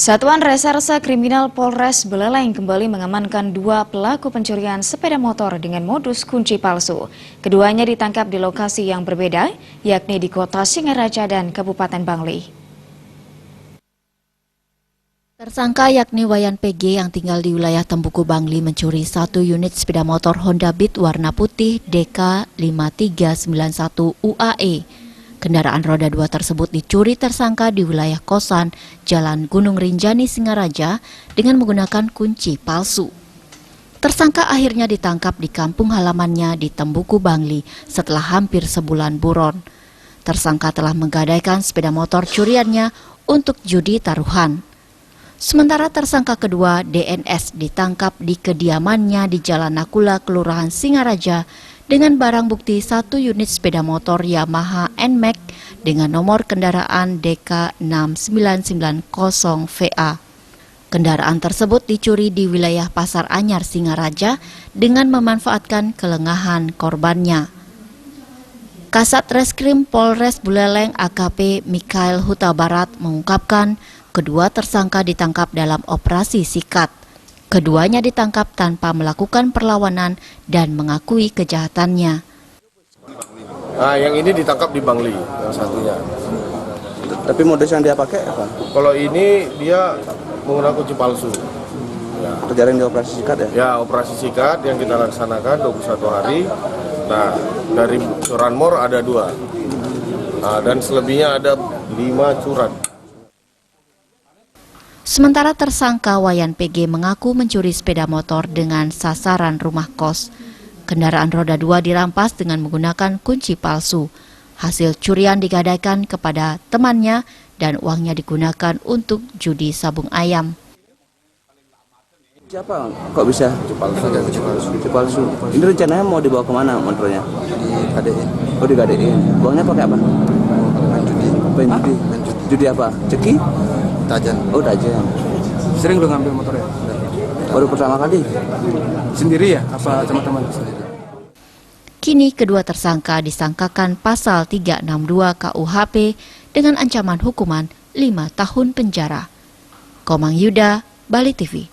Satuan Reserse Kriminal Polres Buleleng kembali mengamankan 2 pelaku pencurian sepeda motor dengan modus kunci palsu. Keduanya ditangkap di lokasi yang berbeda, yakni di Kota Singaraja dan Kabupaten Bangli. Tersangka yakni Wayan PG yang tinggal di wilayah Tembuku Bangli mencuri 1 unit sepeda motor Honda Beat warna putih DK5391 UAE. Kendaraan roda 2 tersebut dicuri tersangka di wilayah kosan Jalan Gunung Rinjani Singaraja dengan menggunakan kunci palsu. Tersangka akhirnya ditangkap di kampung halamannya di Tembuku Bangli setelah hampir sebulan buron. Tersangka telah menggadaikan sepeda motor curiannya untuk judi taruhan. Sementara tersangka kedua DNS ditangkap di kediamannya di Jalan Nakula, Kelurahan Singaraja dengan barang bukti 1 unit sepeda motor Yamaha NMAX dengan nomor kendaraan DK6990VA. Kendaraan tersebut dicuri di wilayah Pasar Anyar Singaraja dengan memanfaatkan kelengahan korbannya. Kasat Reskrim Polres Buleleng AKP Mikael Huta Barat mengungkapkan kedua tersangka ditangkap dalam operasi sikat. Keduanya ditangkap tanpa melakukan perlawanan dan mengakui kejahatannya. Nah, yang ini ditangkap di Bangli, yang satunya. Tapi modus yang dia pakai apa? Kalau ini dia menggunakan kunci palsu. Ya. Terjaring di operasi sikat ya? Ya, operasi sikat yang kita laksanakan 21 hari. Nah, dari curanmor ada 2. Nah, dan selebihnya ada 5 curan. Sementara tersangka Wayan PG mengaku mencuri sepeda motor dengan sasaran rumah kos. Kendaraan roda 2 dirampas dengan menggunakan kunci palsu. Hasil curian digadaikan kepada temannya dan uangnya digunakan untuk judi sabung ayam. Siapa? Kok bisa? Kunci palsu. Ini rencananya mau dibawa kemana motornya? Digadein. Oh, digadein. Uangnya pakai apa? Main judi. Main judi. Judi apa? Ceki? Tajan. Oh, tajan. Sering lu ngambil motor ya? Baru pertama kali? Sendiri ya? Apa teman-teman sendiri? Kini kedua tersangka disangkakan pasal 362 KUHP dengan ancaman hukuman 5 tahun penjara. Komang Yuda, Bali TV.